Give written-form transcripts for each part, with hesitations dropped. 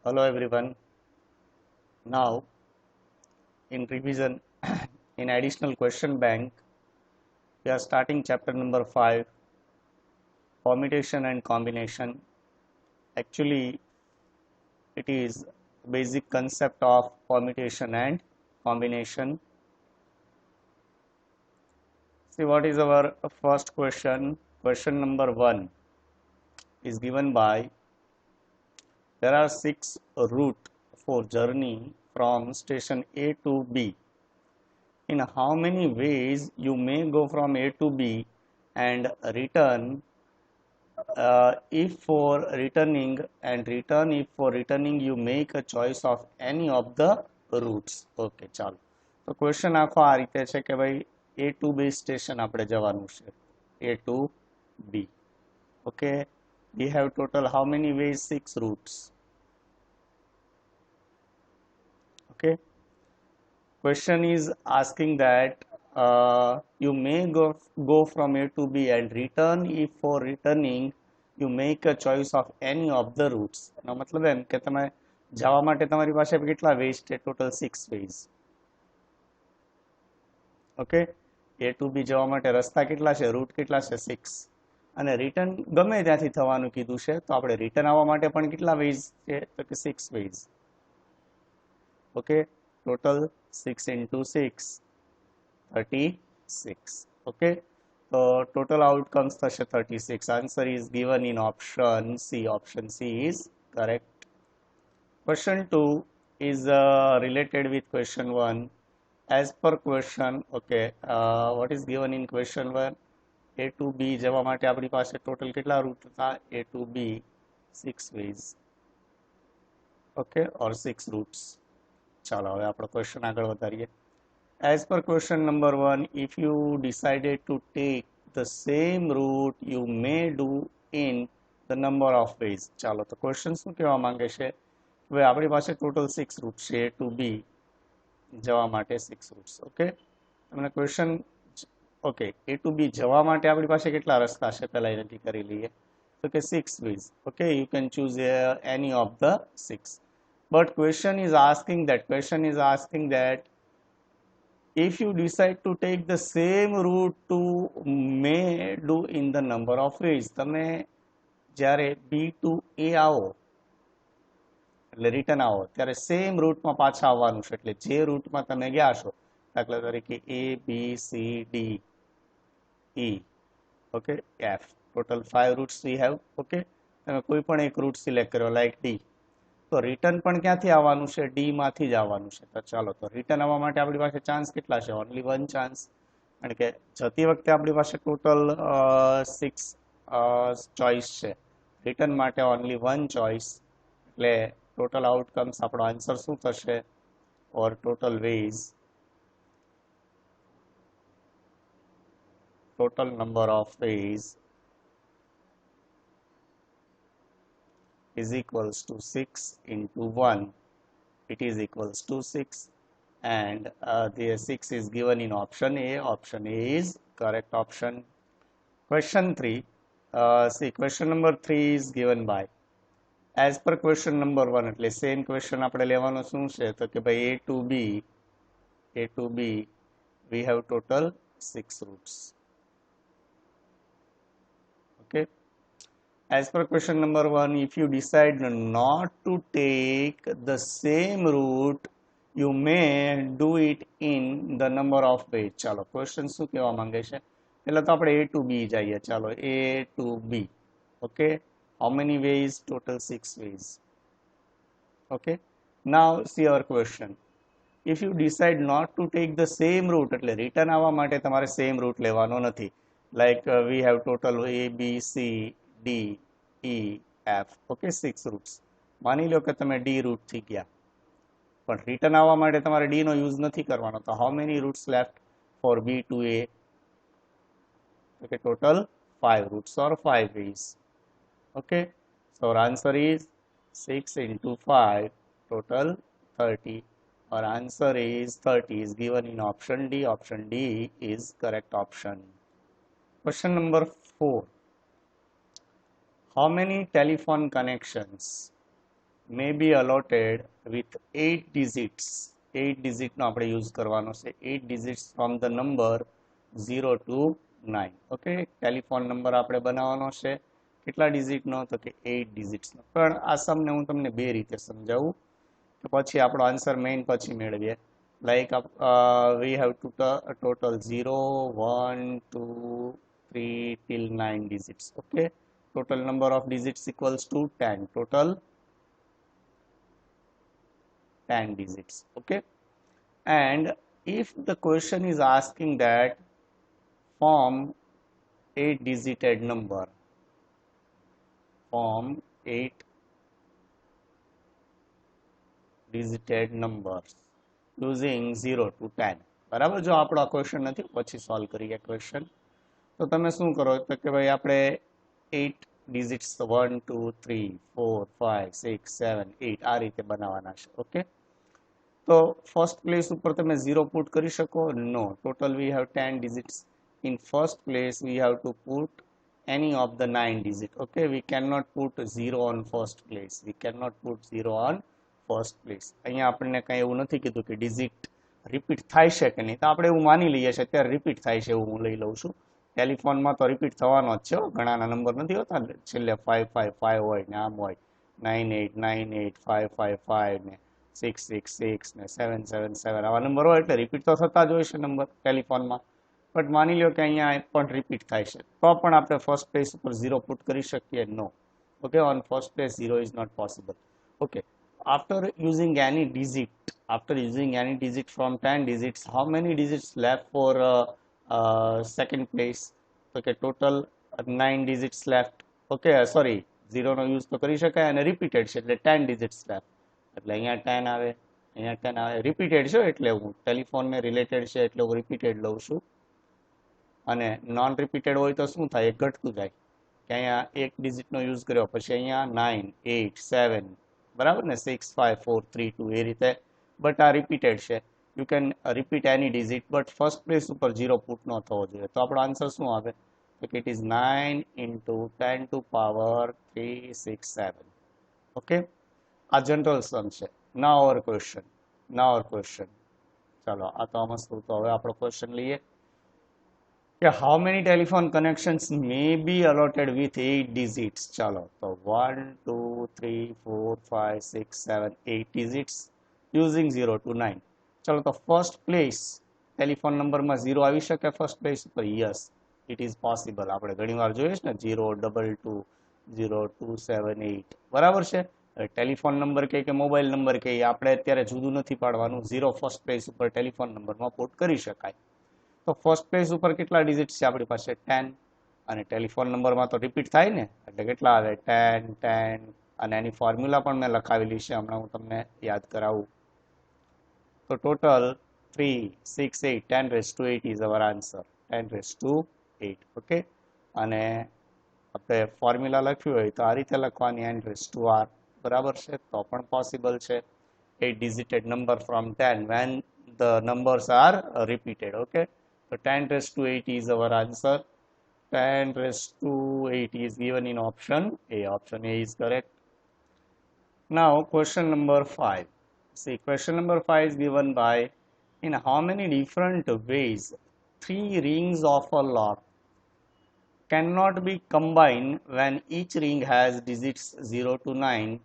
Hello everyone. Now in revision in additional question bank we are starting chapter number 5, permutation and combination. Actually it is basic concept of permutation and combination. See what is our first question. Question number 1 is given by there are 6 route for journey from station A to B. In how many ways you may go from A to B and return if for returning and return if for returning you make a choice of any of the routes. Okay, ચાલો તો question આખો આ રીતે છે કે ભાઈ A to B station આપણે જવાનું છે, A to B. Okay, we have total how many ways? 6 routes. Okay, question is asking that you may go from A to B and return if for returning you make a choice of any of the routes. એનો મતલબ એમ કે તમે જવા માટે તમારી પાસે કેટલા ways છે? Total 6 ways. Okay, A to B જવા માટે રસ્તા કેટલા છે? રૂટ કેટલા છે? 6. અને રિટર્ન ગમે ત્યાંથી થવાનું કીધું છે તો આપણે રિટર્ન આવવા માટે પણ કેટલા વેઝ છે? તો કે 6 ways. Okay, total 6 into 6 36. Okay, so total outcomes thashe 36. Answer is given in option C. Option C is correct. Question 2 is related with question 1. As per question, okay, what is given in question 1? A to B જવા માટે આપણી પાસે total કેટલા route હતા? A to B 6 ways. Okay, or 6 routes. ચાલો હવે આપણો question આગળ વધારીએ. As per question number 1, if you decided to take the same route you may do in the number of ways. ચાલો તો ક્વેશ્ચન શું કહેવા માંગે છે? હવે આપણી પાસે ટોટલ 6 રૂટ છે A to B જવા માટે 6 રૂટ્સ. ઓકે, તમને question okay A to B જવા માટે આપણી પાસે કેટલા રસ્તા છે પહેલા એ નક્કી કરી લઈએ. તો કે 6 ways. Okay, you can choose any of the 6. But question is asking that if you decide to take the same route to may do in the number of ways. તમે જ્યારે B to A આવો એટલે return આવો ત્યારે same રૂટમાં પાછા આવવાનું છે. એટલે જે રૂટમાં તમે ગયા છો, દાખલા તરીકે A B C D E, okay, F, total 5 routes we have. Okay, તમે કોઈ પણ એક રૂટ સિલેક્ટ કર્યો લાઈક D, તો રિટર્ન પણ ક્યાંથી આવવાનું છે? ડી માંથી જ આવવાનું છે. તો ચાલો, તો રિટર્ન આવવા માટે આપણી પાસે ચાન્સ કેટલા છે? Only 1 chance. કારણ કે જતી વખતે આપણી પાસે ટોટલ 6 ચોઇસ છે, રિટર્ન માટે ઓનલી 1 ચોઇસ. એટલે ટોટલ આઉટકમ્સ આપણો આન્સર શું થશે? Or total ways, total number of ways is equals to 6 into 1. It is equals to 6, and the 6 is given in option A. Option A is correct option. Question 3. See, question number 3 is given by as per question number 1. એટલે same question આપણે લેવાનો શું છે? તો કે ભાઈ A to B we have total 6 routes. Okay, as per question number 1, if you decide not to take the same route you may do it in the number of ways. ચાલો question શું કહેવા માંગે છે? એટલે તો આપણે A to B જઈએ. ચાલો A to B. Okay, how many ways? Total 6 ways. Okay, now see our question. If you decide not to take the same route, એટલે રિટર્ન આવવા માટે તમારે સેમ રૂટ લેવાનો નથી. Like we have total A B C D E F. Okay, 6 routes. માની લો કે તમે D રૂટથી ગયા, પણ રિટર્ન આવવા માટે તમારે D નો યુઝ નથી કરવાનો. તો how many routes left for B to A? Okay, total 5 routes or 5 ways. Okay, so our answer is 6 into 5, total 30. Our answer is 30 is given in option D. Option D is correct option. Question number 4. How many telephone connections may be allotted with 8 digits. 8 digit નો આપણે use કરવાનો છે. 8 digits from the number 0 to 9. Okay, telephone number આપણે બનાવવાનો છે. કેટલા ડિજિટનો? તો કે 8 ડિજિટ્સનો. પણ આ સમને હું તમને બે રીતે સમજાવું, તો પછી આપણો આન્સર મેઇન પછી મેળવીએ. Like we have to total 0, 1, 2, 3 till 9 digits. Okay, total number of digits equals to 10. Total 10 digits. Okay, and if the question is asking that form 8 digited number, form 8 digited numbers using 0 to 10. બરાબર, જો આપણો આ question નથી, પછી solve કરીએ question. તો તમે શું કરો તો કે ભાઈ આપણે 8 ડિજિટ્સ 1 2 3 4 5 6 7 8 આ રીતે બનાવવાના છે. ઓકે, તો ફર્સ્ટ પ્લેસ ઉપર તમે 0 પુટ કરી શકો? No. Total we have 10 digits. In first place we have to put any of the 9 digit. Okay, we cannot put 0 on first place. We cannot put 0 on first place. અહીંયા આપણને કંઈ એવું નથી કીધું કે ડિજિટ રિપીટ થાય છે કે નહીં, તો આપણે એવું માની લઈએ છીએ અત્યારે રિપીટ થાય છે એવું હું લઈ લઉં છું. ટેલિફોનમાં તો રિપીટ થવાનો જ છે, ઘણાના નંબર નથી હોતા, છેલ્લે 555 હોય ને આમ હોય 98985555 ને 666 ને 777 આવા નંબર હોય એટલે રિપીટ તો થતા જ હોય છે નંબર ટેલિફોનમાં. બટ માની લો કે અહીંયા પણ રિપીટ થાય છે, તો પણ આપણે ફર્સ્ટ પ્લેસ ઉપર 0 પુટ કરી શકીએ? No. Okay, on first place 0 is not possible. Okay, after using any digit from 10 digits, how many digits left for second place? Okay, total 9 digits left. Okay, sorry, 0 no use તો કરી શકાય અને repeated છે એટલે 10 digits left. એટલે અહીંયા 10 આવે, અહીંયા 10 આવે. રિપીટેડ છે એટલે હું ટેલિફોનને રિલેટેડ છે એટલે હું રિપીટેડ લઉં છું. અને નોન રિપીટેડ હોય તો શું થાય? એક ઘટતું જાય કે અહીંયા એક ડિજિટનો યુઝ કર્યો, પછી અહીંયા 9 8 7, બરાબર ને, 6 5 4 3 2 એ રીતે. બટ આ રિપીટેડ છે. You can repeat any digit, but first place ઉપર 0 પુટ ન થવો જોઈએ. તો આપણો આન્સર શું આવે? તો કે it is 9 into 10 to power 367. Okay, આ જનરલ સમ છે. નાઉ અવર ક્વેશ્ચન. ચાલો, આ તો મસ્ત. તો હવે આપણો ક્વેશ્ચન લઈએ કે how many telephone connections may be allotted with 8 digits. ચાલો, તો 1 2 3 4 5 6 7 8 digits using 0 to 9. ચાલો, તો ફર્સ્ટ પ્લેસ ટેલિફોન નંબરમાં 0 આવી શકે ફર્સ્ટ પ્લેસ ઉપર? Yes, it is possible. આપણે ઘણી વાર જોઈએ છે ને 0 2 2 0 2 7 8, બરાબર છે. ટેલિફોન નંબર કે મોબાઈલ નંબર કે આપણે અત્યારે જુદું નથી પાડવાનું. 0 ફર્સ્ટ પ્લેસ ઉપર ટેલિફોન નંબરમાં પુટ કરી શકાય. તો ફર્સ્ટ પ્લેસ ઉપર કેટલા ડિજિટ્સ છે આપણી પાસે? 10. અને ટેલિફોન નંબરમાં તો રિપીટ થાય ને, એટલે કેટલા આવે? 10 10. અને એની ફોર્મ્યુલા પણ મેં લખાવેલી છે, હમણાં હું તમને યાદ કરાવું. તો total 3 6 8 10 raised to 8 is our answer. 10 raised to 8. Okay, અને આપણે ફોર્મ્યુલા લખ્યું હોય તો આ રીતે લખવાની, n raised to r, બરાબર છે. તો પણ પોસિબલ છે. 8 digit number from 10 when the numbers are repeated. Okay, so 10 raised to 8 is our answer. 10 raised to 8 is given in option A. Option A is correct. Now question number 5. See, question number 5 is given by, in how many different ways 3 rings of a lock cannot be combined when each ring has digits 0 to 9,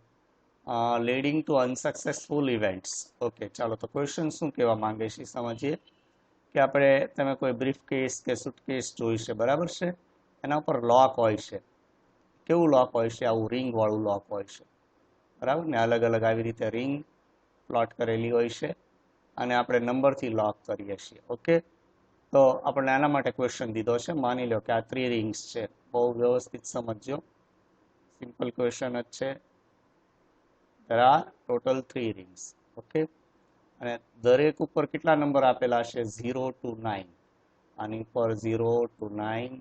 leading to unsuccessful events. Okay, ચાલો, તો question શું કહેવા માંગે છે સમજીએ. કે આપણે તમે કોઈ બ્રીફ કેસ કે સુટકેસ જોઈ છે, બરાબર છે. એના ઉપર લોક હોય છે. કેવું લોક હોય છે? આવું રિંગ વાળું લોક હોય છે, બરાબર ને. અલગ અલગ આવી રીતે રિંગ પ્લોટ કરેલી હોય છે અને આપણે નંબરથી લોક કરીએ છીએ. ઓકે, તો આપણે આના માટે ક્વેશ્ચન દીધો છે. માની લો કે આ 3 રિંગ્સ છે. બહુ વ્યવસ્થિત સમજજો, સિમ્પલ ક્વેશ્ચન જ છે. there are total 3 rings. Okay, અને દરેક ઉપર કેટલા નંબર આપેલા છે? 0 to 9. આની ઉપર 0 to 9,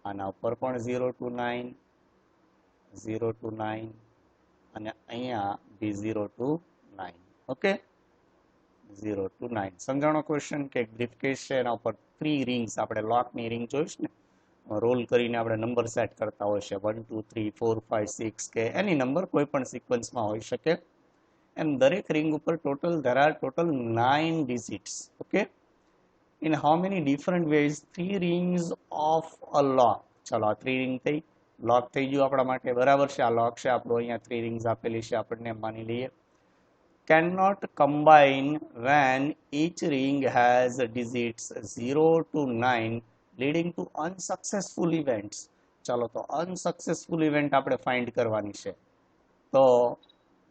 આના ઉપર પણ 0 to 9, 0 to 9, અને અહીંયા બી 0 to 9. Okay, 0 to 9. સમજાણો ક્વેશ્ચન? કે બ્રીફ કેસ છે, એના ઉપર 3 રિંગ્સ, આપણે લોકની રિંગ જોઈશ ને, રોલ કરીને આપણે નંબર સેટ કરતા હોય છે 1 2 3 4 5 6 કે એની નંબર કોઈ પણ સિક્વન્સમાં હોઈ શકે એમ દરેક રિંગ ઉપર total there are total 9 digits okay in how many different ways 3 rings of a lock ચલો આ 3 રિંગ થઈ લોક થઈ ગયું આપણા માટે બરાબર છે આ લોક છે આપણો અહીંયા 3 રિંગ્સ આપેલી છે આપણને માની લઈએ cannot combine when each ring has digits 0 to 9 leading to unsuccessful events ચાલો તો unsuccessful event આપણે ફાઇન્ડ કરવાની છે તો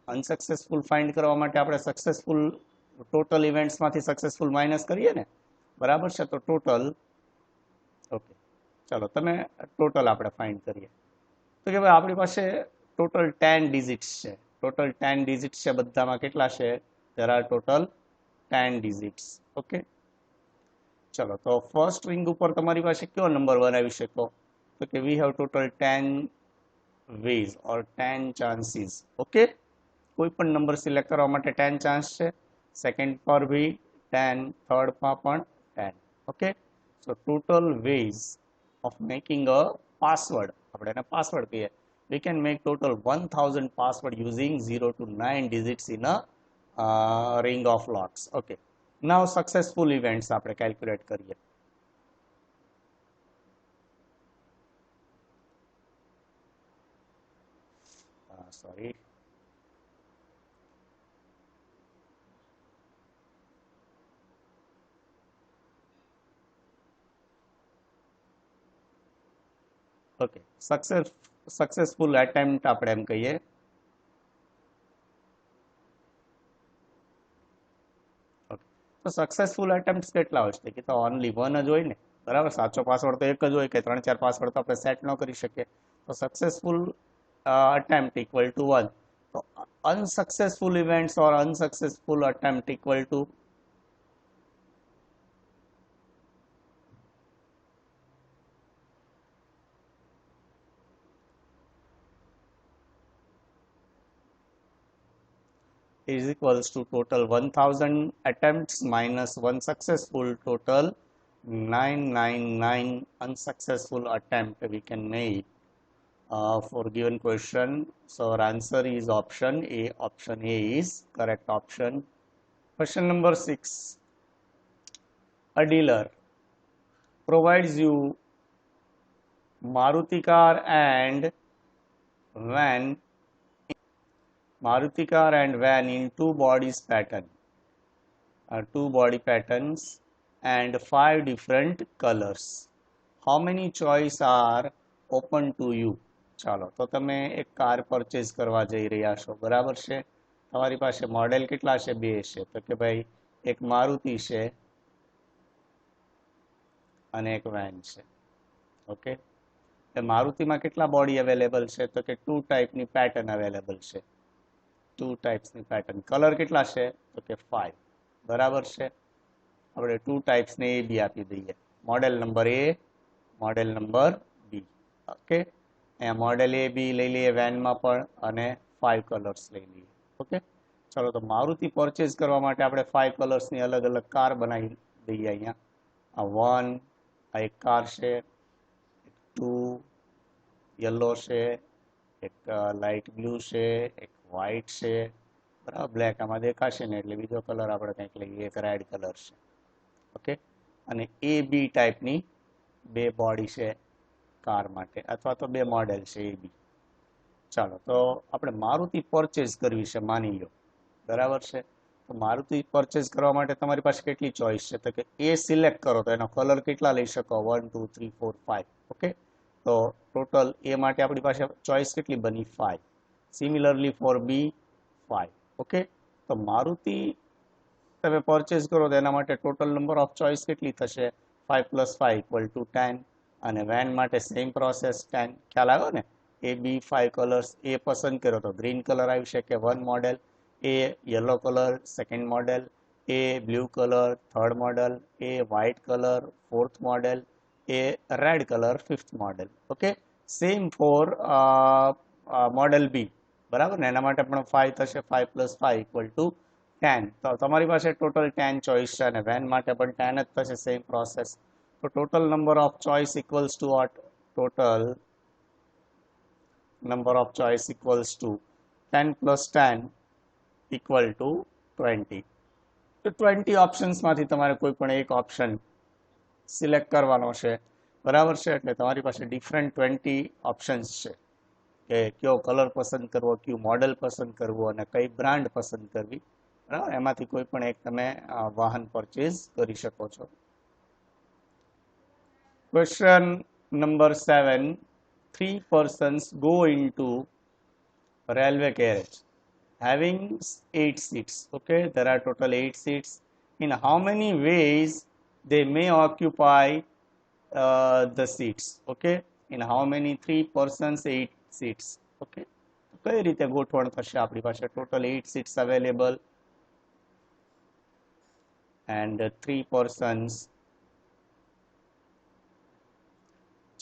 અનસક્સેસફુલ ફાઇન્ડ કરવા માટે આપણે સક્સેસફુલ ટોટલ ઇવેન્ટ્સમાંથી સક્સેસફુલ માઇનસ કરીએ ને બરાબર છે તો ટોટલ ઓકે ચાલો તમે ટોટલ આપણે ફાઇન્ડ કરીએ તો કે ભાઈ આપણી પાસે ટોટલ 10 ડિજિટ્સ છે ટોટલ 10 ડિજિટ્સ છે બધામાં કેટલા છે there are total 10 digits okay ચલો તો ફર્સ્ટ રિંગ ઉપર તમારી પાસે કયો નંબર બનાવી શકો તો કે we have total 10 ways or 10 chances okay કોઈ પણ નંબર સિલેક્ટ કરવા માટે 10 ચાન્સ છે સેકન્ડ પર બી 10 થર્ડ માં પણ 10 okay so total ways of making a password આપણે એને પાસવર્ડ કહીએ we can make total 1000 password using 0 to 9 digits in a ring of locks okay now successful events આપણે કેલ્ક્યુલેટ કરીએ sorry ઓકે સક્સેસફુલ એટેમ્પ્ટ આપણે એમ કહીએ okay તો successful એટેમ્પ્ટ્સ કેટલા હોય છે કે તો ઓનલી વન જ હોય ને બરાબર સાચો પાસવર્ડ તો એક જ હોય કે 3-4 પાસવર્ડ તો આપણે સેટ ન કરી શકીએ તો સક્સેસફુલ attempt equal to 1 તો unsuccessful events or unsuccessful attempt equal to is equals to total 1000 attempts minus 1 successful total 999 unsuccessful attempt we can make for given question so our answer is option A is correct option question number 6 a dealer provides you Maruti car and van in two body patterns and 5 different colors how many choice are open to you ચાલો તો તમે એક car purchase કરવા જઈ રહ્યા છો બરાબર છે તમારી પાસે મોડેલ કેટલા છે બે છે તો કે ભાઈ એક મારુતિ છે અને એક વેન છે ઓકે એ મારુતિમાં કેટલા બોડી અવેલેબલ છે તો કે 2 ટાઈપની પેટર્ન અવેલેબલ છે 2 ટાઈપ્સની પેટર્ન કલર કેટલા છે તો કે 5 બરાબર છે આપણે 2 ટાઈપ્સને એ બી આપી દઈએ મોડેલ નંબર એ મોડેલ નંબર બી ઓકે અહીંયા મોડેલ એ બી લઈ લઈએ વેનમાં પણ અને 5 કલર્સ લઈ લઈએ ઓકે ચલો તો મારુતિ પરચેઝ કરવા માટે આપણે 5 કલર્સની અલગ અલગ કાર બનાવી દઈએ અહીંયા આ 1 આ એક કાર છે 2 યલો છે એક લાઇટ બ્લુ છે એક વ્હાઇટ છે બરાબર બ્લેક આમાં દેખાશે ને એટલે બીજો કલર આપણે કંઈક લઈએ એક રેડ કલર છે ઓકે અને એ બી ટાઈપની બે બોડી છે કાર માટે અથવા તો બે મોડેલ છે એ બી ચાલો તો આપણે મારુતિ પરચેઝ કરવી છે માની લો બરાબર છે તો મારુતિ પરચેઝ કરવા માટે તમારી પાસે કેટલી ચોઈસ છે તો કે એ સિલેક્ટ કરો તો એનો કલર કેટલા લઈ શકો 1 2 3 4 5 ઓકે તો ટોટલ એ માટે આપણી પાસે ચોઈસ કેટલી બની 5 સિમિલરલી ફોર બી 5 ઓકે તો મારુતિ તમે પરચેઝ કરો તો એના માટે ટોટલ નંબર ઓફ ચોઈસ કેટલી થશે 5 + 5 = 10 અને વેન માટે સેમ પ્રોસેસ 10 ખ્યાલ આવ્યો ને એ બી 5 કલર્સ એ પસંદ કર્યો તો ગ્રીન કલર આવી શકે 1 model A yellow colour second model A blue colour third model A white colour fourth model A red colour fifth model okay same for model B બરાબર ને એના માટે પણ 5 થશે 5 + 5 = 10 તો તમારી પાસે ટોટલ 10 ચોઈસ છે અને વેન માટે પણ 10 જ થશે same process So total number of choice equals to what? Total number of choice equals to 10 plus 10 equal to 20. તો 20 ઓપ્શન્સમાંથી તમારે કોઈ પણ એક ઓપ્શન સિલેક્ટ કરવાનો છે, બરાબર છે. એટલે તમારી પાસે ડિફરન્ટ 20 ઓપ્શન્સ છે કે કયો કલર પસંદ કરવો, કયું મોડેલ પસંદ કરવું અને કઈ બ્રાન્ડ પસંદ કરવી, બરાબર. એમાંથી કોઈ પણ એક તમે વાહન પરચેઝ કરી શકો છો. Question number 7. 3 persons go into railway carriage having 8 seats. Okay, there are total 8 seats. In how many ways they may occupy the seats? Okay, in how many? 3 persons, 8 seats. Okay, કઈ રીતે ગોઠવણ થશે? આપણી પાસે total 8 seats available and 3 persons.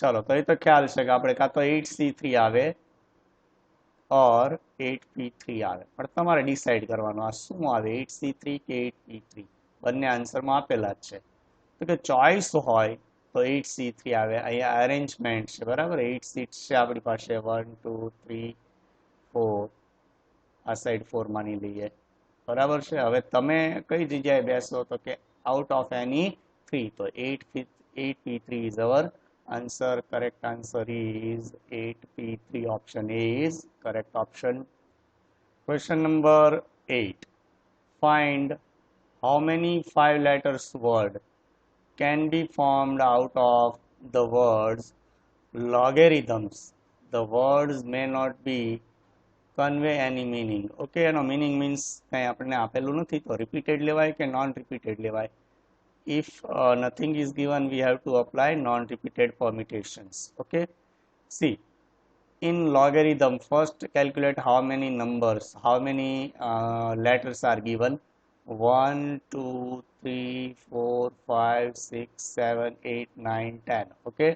ચલો, તો એ તો ખ્યાલ છે કે આપણે કાં તો 8C3 આવે or 8P3 આવે, પણ તમારે ડિસાઈડ કરવાનું આ શું આવે, 8C3 કે 8P3. બંને આન્સરમાં આપેલા જ છે. તો કે ચોઇસ હોય તો 8C3 આવે. અહીંયા અરેન્જમેન્ટ છે, બરાબર. 8 સીટ્સ છે આપણી પાસે, 1 2 3 4. આ સાઈડ 4 માની લઈએ, બરાબર છે. હવે તમે કઈ જગ્યાએ બેસો? તો કે આઉટ ઓફ એની 3. તો 8P3 is our answer. Correct answer is 8P3. Option A is correct option. Question number 8. Find how many 5 letters word can be formed out of the words logarithms. The words may not be convey any meaning. Okay, એનો meaning means કંઈ આપણને આપેલું નથી તો repeated લેવાય કે non repeated લેવાય. If nothing is given, we have to apply non-repeated permutations. Okay, see, in logarithm, first calculate how many numbers, how many letters are given. 1 2 3 4 5 6 7 8 9 10. Okay,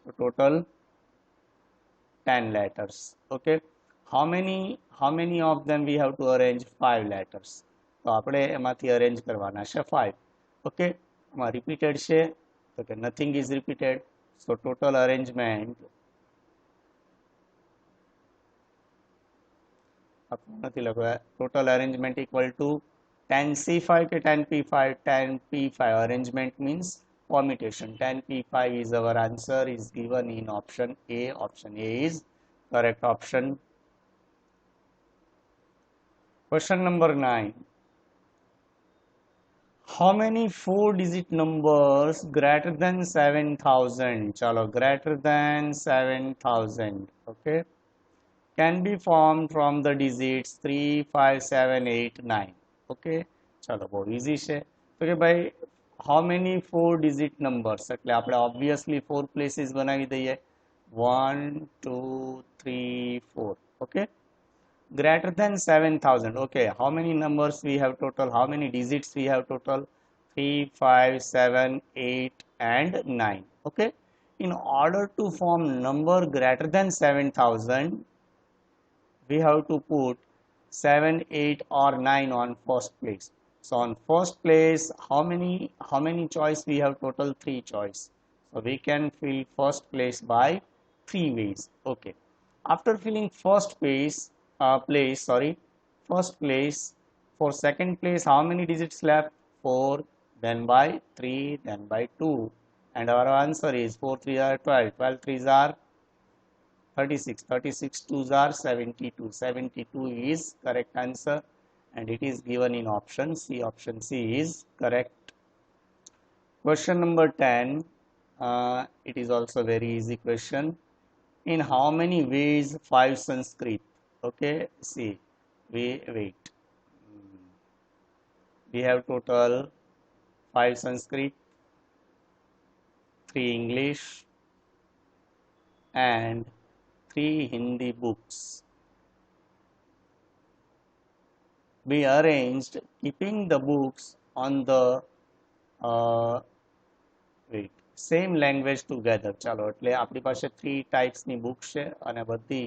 so total 10 letters. Okay, how many of them we have to arrange? 5 letters. તો આપણે એમાંથી arrange કરવાના છે 5. Okay, repeated છે તો કે nothing is repeated, so total arrangement નથી લખવા, total arrangement equal to 10C5 કે 10P5. 10P5 arrangement means permutation. 10P5 is our answer, is given in option A. Option A is correct option. Question number 9. How many 4-digit numbers greater than 7,000? Chalo, greater than 7,000. Okay, can be formed from the digits 3 5 7 8 9. Okay, chalo, બહુ easy છે. તો કે ભાઈ how many 4-digit numbers? એટલે આપણે obviously 4 places બનાવી દઈએ, 1 2 3 4. Okay, greater than 7,000. Okay, how many numbers we have total? How many digits we have total? 3 5 7 8 and 9. Okay, in order to form number greater than 7,000, we have to put 7 8 or 9 on first place. So on first place, how many choice we have? Total 3 choice. So we can fill first place by 3 ways. Okay, after filling first place, first place, for second place, how many digits left? 4, then by 3, then by 2, and our answer is 4 3 are 12, 12 3s are 36, 36 2s are 72. 72 is correct answer, and it is given in option C. Option C is correct. Question number 10. It is also very easy question. In how many ways 5 Sanskrit? Okay, see, we have total 5 Sanskrit, 3 English and 3 Hindi books. Be arranged keeping the books on the same language together. ચાલો, એટલે આપણી પાસે 3 ટાઈપ્સની books છે અને બધી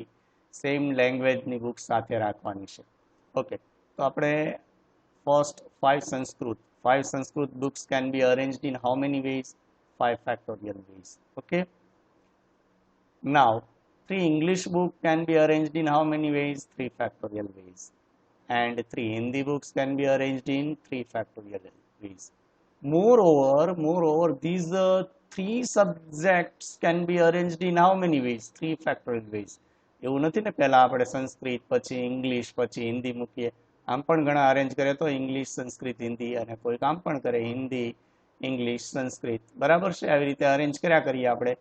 same લેંગ્વેજની books સાથે રાખવાની છે. ઓકે, તો આપણે first 5 Sanskrit books can be arranged in how many ways? 5 factorial ways. Okay, now 3 English book can be arranged in how many ways? 3 factorial ways. And 3 Hindi books can be arranged in 3 factorial ways. Moreover, these 3 subjects can be arranged in how many ways? 3 factorial ways. એવું નથી ને પહેલા આપણે સંસ્કૃત પછી English પછી હિન્દી મૂકીએ, આમ પણ ઘણા અરેન્જ કરે તો ઇંગ્લિશ સંસ્કૃત હિન્દી, અને કોઈ કામ પણ કરે હિન્દી ઇંગ્લિશ સંસ્કૃત, બરાબર છે? આવી રીતે અરેન્જ કર્યા કરીએ આપણે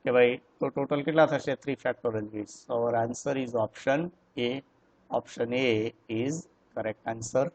કે ભાઈ તો ટોટલ કેટલા થશે? 3 factorial ways. So our answer is option A. Option A is correct answer.